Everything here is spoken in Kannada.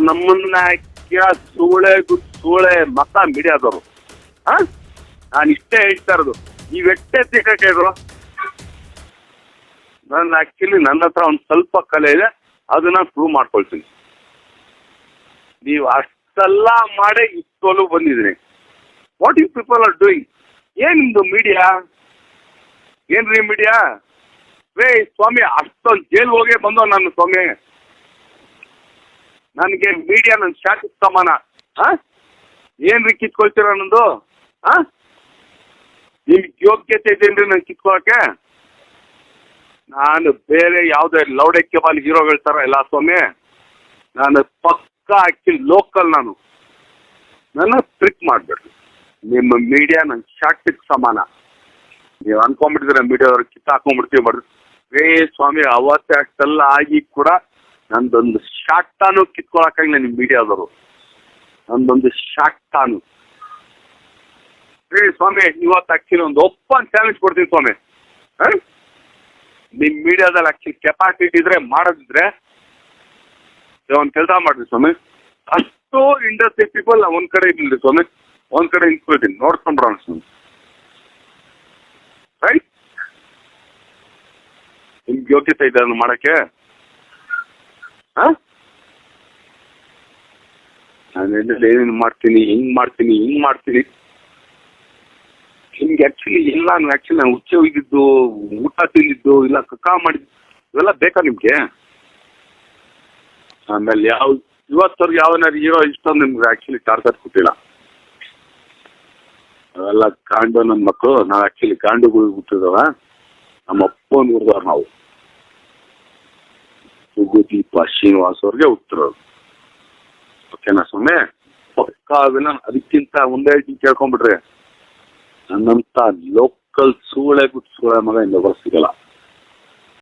ನಮ್ಮನ್ನ ಸೂಳೆ ಮತ ಮೀಡಿಯಾದವರು. ನಾನು ಇಷ್ಟೇ ಹೇಳ್ತಾ ಇರೋದು, ನೀವೆಟ್ಟೆ ತಿಕ್ಕರು. ನಾನು ಆಕ್ಚುಲಿ ನನ್ನ ಹತ್ರ ಒಂದು ಸ್ವಲ್ಪ ಕಲೆ ಇದೆ, ಅದನ್ನ ಪ್ರೂವ್ ಮಾಡ್ಕೊಳ್ತೀನಿ. ನೀವು ಅಷ್ಟೆಲ್ಲ ಮಾಡೇ ಇಷ್ಟೊಲು ಬಂದಿದ್ದೀನಿ. What you people are doing? ಏನ್ ನಿಮ್ದು ಮೀಡಿಯಾ? ಏನ್ರಿ ಮೀಡಿಯಾ? ಸ್ವಾಮಿ ಅಷ್ಟೊಂದು ಜೈಲ್ ಹೋಗೇ ಬಂದೋ ನಾನು ಸ್ವಾಮಿ. ನನಗೆ ಮೀಡಿಯಾ ನನ್ನ ಶಾಖ ಸಮಾನ. ಏನ್ರಿ ಕಿತ್ಕೊಳ್ತೀರ ನಂದು? ನಿಮ್ಗೆ ಯೋಗ್ಯತೆ ಇದೇನ್ರಿ ನಾನು ಕಿತ್ಕೊಳಕ್ಕೆ? ನಾನು ಬೇರೆ ಯಾವುದೇ ಲೌಡಕ್ಕೆ ಬಾಲ್ ಹೀರೋಗಳ ಥರ ಇಲ್ಲ ಸ್ವಾಮಿ. ನಾನು ಪಕ್ಕಾ ಆಕ್ಚುಲಿ ಲೋಕಲ್. ನನ್ನ ಟ್ರಿಕ್ ಮಾಡಬೇಡ್ರಿ. ನಿಮ್ಮ ಮೀಡಿಯಾ ನನ್ನ ಶಾಟಿಗೆ ಸಮಾನ. ನೀವು ಅನ್ಕೊಂಡ್ಬಿಟ್ಟಿದ್ರೆ ಮೀಡಿಯಾದವ್ರು ಕಿತ್ತಾಕೊಂಡ್ಬಿಡ್ತೀವಿ ಮಾಡ್ರಿ. ಸ್ವಾಮಿ ಅವತ್ತೇ ಅಷ್ಟೆಲ್ಲ ಆಗಿ ಕೂಡ ನಂದೊಂದು ಶಾಟಾನು ಕಿತ್ಕೊಳಕ್ಕಾಗಿಲ್ಲ ನಿಮ್ಮ ಮೀಡಿಯಾದವರು. ನಂದೊಂದು ಶಾಟಾನು. ಸ್ವಾಮಿ ಇವತ್ತು ಆಕ್ಚುಲಿ ಒಂದು ಓಪನ್ ಚಾಲೆಂಜ್ ಕೊಡ್ತೀನಿ ಸ್ವಾಮಿ. ನಿಮ್ಮ ಮೀಡಿಯಾದಲ್ಲಿ ಆಕ್ಚುಲಿ ಕೆಪಾಸಿಟಿ ಇದ್ರೆ ಮಾಡೋದಿದ್ರೆ ಒಂದು ಕೆಲಸ ಮಾಡ್ರಿ ಸ್ವಾಮಿ. ಅಷ್ಟು ಇಂಡಸ್ಟ್ರಿ ಪೀಪಲ್ ಒಂದ್ ಕಡೆ ಇರ್ಲಿ ಸ್ವಾಮಿ, ಒಂದ್ ಕಡೆ ನಿಂತ್ಕೊಳ್ತೀನಿ, ನೋಡ್ಕೊಂಡ್ಬಿಡೋಣ ಸ್ವಾಮಿ. ರೈಟ್? ನಿಮ್ಗೆ ಯೋಗ್ಯತೆ ಇದೆ ಅದನ್ನು ಮಾಡಕ್ಕೆ? ನಾನು ಏನೇನು ಮಾಡ್ತೀನಿ, ಹಿಂಗ್ ಮಾಡ್ತೀನಿ. ನಿಮ್ಗೆ ಆಕ್ಚುಲಿ ಎಲ್ಲ ನಾನು ಹುಚ್ಚೆ ಹೋಗಿದ್ದು, ಊಟ ತಿಂದಿದ್ದು, ಇಲ್ಲ ಕಕ್ಕ ಮಾಡಿದ್ದು ಇವೆಲ್ಲ ಬೇಕಾ ನಿಮ್ಗೆ? ಆಮೇಲೆ ಇವತ್ತವ್ರಿಗೆ ಯಾವನಾರು ಹೀರೋ ಇಷ್ಟೊಂದು ನಿಮ್ಗೆ ಆಕ್ಚುಲಿ ಟಾರ್ಗೆಟ್ ಕೊಟ್ಟಿಲ್ಲ. ಅವೆಲ್ಲ ಕಾಂಡು ನನ್ನ ಮಕ್ಕಳು. ನಾವು ಆಕ್ಚುಲಿ ಕಾಂಡುಗಳು ಹುಟ್ಟಿದವ. ನಮ್ಮ ಅಪ್ಪನ ಹುಡ್ದವ್ರು ನಾವು. ಸುಗುದೀಪ ಶ್ರೀನಿವಾಸ್ ಅವ್ರಿಗೆ ಹುಟ್ಟಿರೋದು. ಓಕೆನಾ ಸ್ವಾಮಿ? ಪಕ್ಕಾವಿಲ್ಲ. ಅದಕ್ಕಿಂತ ಒಂದೇ ಕೇಳ್ಕೊಂಡ್ಬಿಟ್ರೆ ನನ್ನಂತ ಲೋಕಲ್ ಸೂಳೆ ಮಗ ಇನ್ನೊಬ್ಬರು ಸಿಗಲ್ಲ.